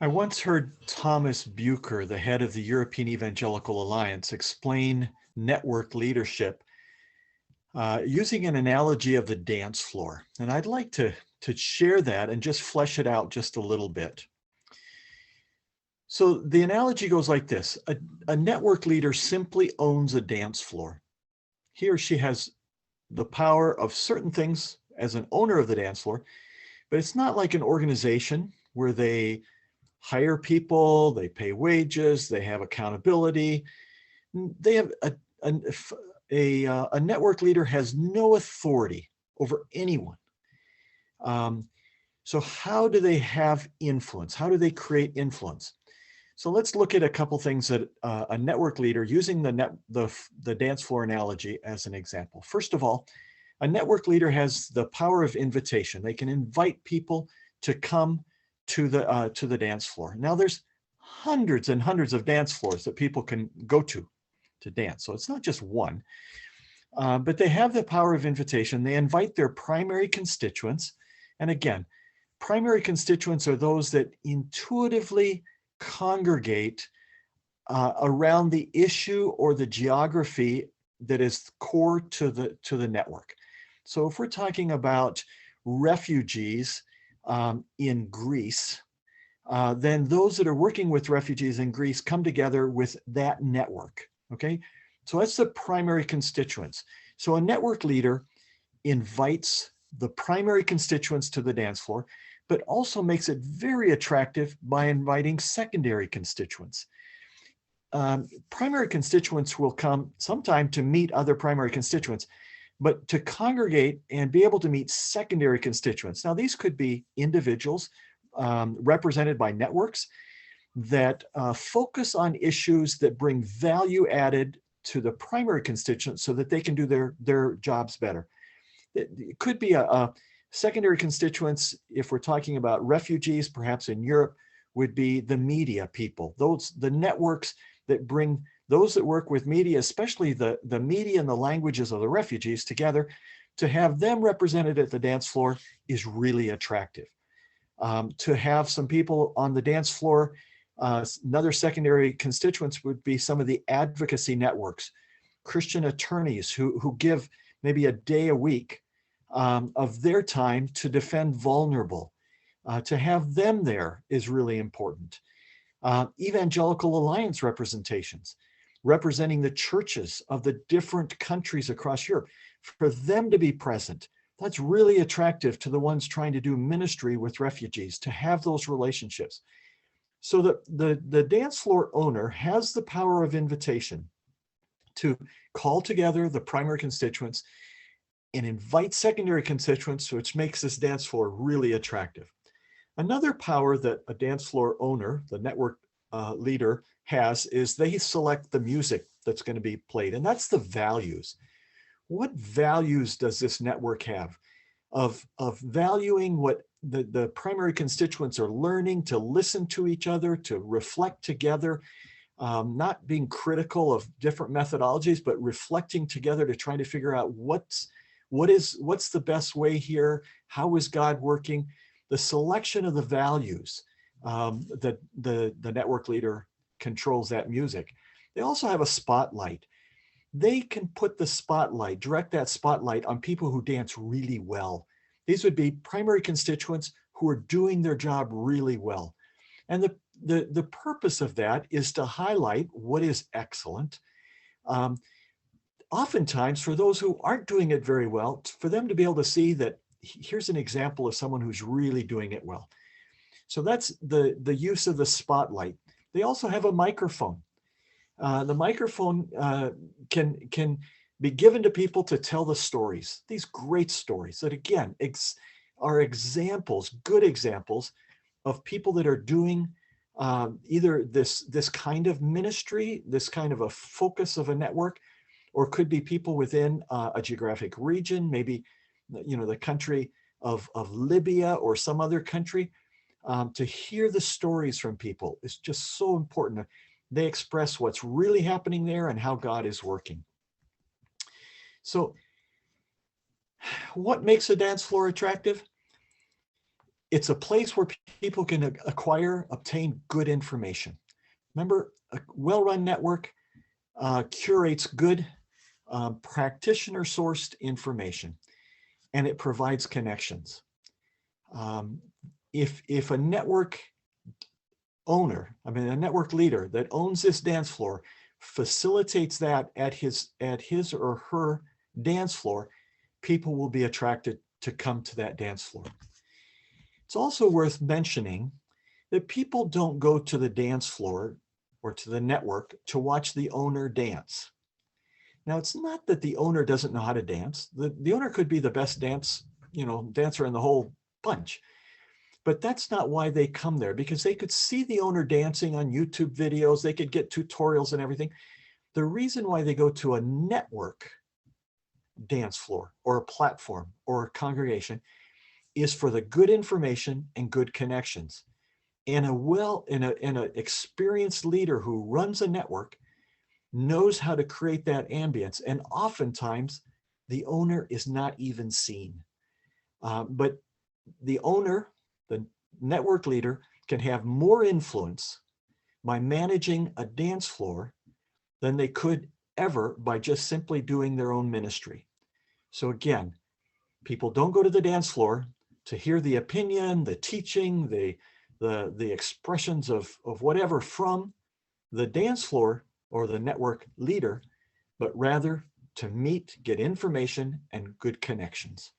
I once heard Thomas Bucher, the head of the European Evangelical Alliance, explain network leadership using an analogy of the dance floor. And I'd like to share that and just flesh it out just a little bit. So the analogy goes like this. A network leader simply owns a dance floor. He or she has the power of certain things as an owner of the dance floor, but it's not like an organization where they hire people, they pay wages, they have accountability. They have a network leader has no authority over anyone. So how do they have influence? How do they create influence? So let's look at a couple things that a network leader, using the dance floor analogy as an example. First of all, a network leader has the power of invitation. They can invite people to come to the dance floor. Now there's hundreds and hundreds of dance floors that people can go to dance. So it's not just one, but they have the power of invitation. They invite their primary constituents. And again, primary constituents are those that intuitively congregate around the issue or the geography that is core to the network. So if we're talking about refugees in Greece, then those that are working with refugees in Greece come together with that network, okay? So that's the primary constituents. So a network leader invites the primary constituents to the dance floor, but also makes it very attractive by inviting secondary constituents. Primary constituents will come sometime to meet other primary constituents, but to congregate and be able to meet secondary constituents. Now, these could be individuals represented by networks that focus on issues that bring value added to the primary constituents so that they can do their jobs better. It could be a secondary constituents, if we're talking about refugees, perhaps in Europe, would be the media people, the networks that bring those that work with media, especially the media and the languages of the refugees together. To have them represented at the dance floor is really attractive. To have some people on the dance floor, another secondary constituents would be some of the advocacy networks, Christian attorneys who give maybe a day a week of their time to defend vulnerable. To have them there is really important. Evangelical Alliance representations, representing the churches of the different countries across Europe, for them to be present. That's really attractive to the ones trying to do ministry with refugees, to have those relationships. So the dance floor owner has the power of invitation to call together the primary constituents and invite secondary constituents, which makes this dance floor really attractive. Another power that a dance floor owner, the network leader, has is they select the music that's going to be played, and that's the values. What values does this network have of valuing what the primary constituents are learning, to listen to each other, to reflect together, not being critical of different methodologies, but reflecting together to try to figure out what's the best way here, how is God working? The selection of the values that the network leader controls that music. They also have a spotlight. They can put the spotlight, direct that spotlight on people who dance really well. These would be primary constituents who are doing their job really well. And the purpose of that is to highlight what is excellent. Oftentimes, for those who aren't doing it very well, for them to be able to see that here's an example of someone who's really doing it well. So that's the use of the spotlight. They also have a microphone. The microphone can be given to people to tell the stories, these great stories that, again, are examples, good examples of people that are doing either this kind of ministry, this kind of a focus of a network, or could be people within a geographic region, maybe the country of Libya or some other country. To hear the stories from people is just so important. They express what's really happening there and how God is working. So what makes a dance floor attractive? It's a place where people can obtain good information. Remember, a well-run network curates good practitioner-sourced information, and it provides connections. If a network owner, a network leader that owns this dance floor facilitates that at his or her dance floor, people will be attracted to come to that dance floor. It's also worth mentioning that people don't go to the dance floor or to the network to watch the owner dance. Now, it's not that the owner doesn't know how to dance. The owner could be the best dancer in the whole bunch. But that's not why they come there, because they could see the owner dancing on YouTube videos. They could get tutorials and everything. The reason why they go to a network dance floor or a platform or a congregation is for the good information and good connections. And an experienced leader who runs a network knows how to create that ambience. And oftentimes the owner is not even seen. But the owner, the network leader, can have more influence by managing a dance floor than they could ever by just simply doing their own ministry. So again, people don't go to the dance floor to hear the opinion, the teaching, the expressions of whatever from the dance floor or the network leader, but rather to meet, get information, and good connections.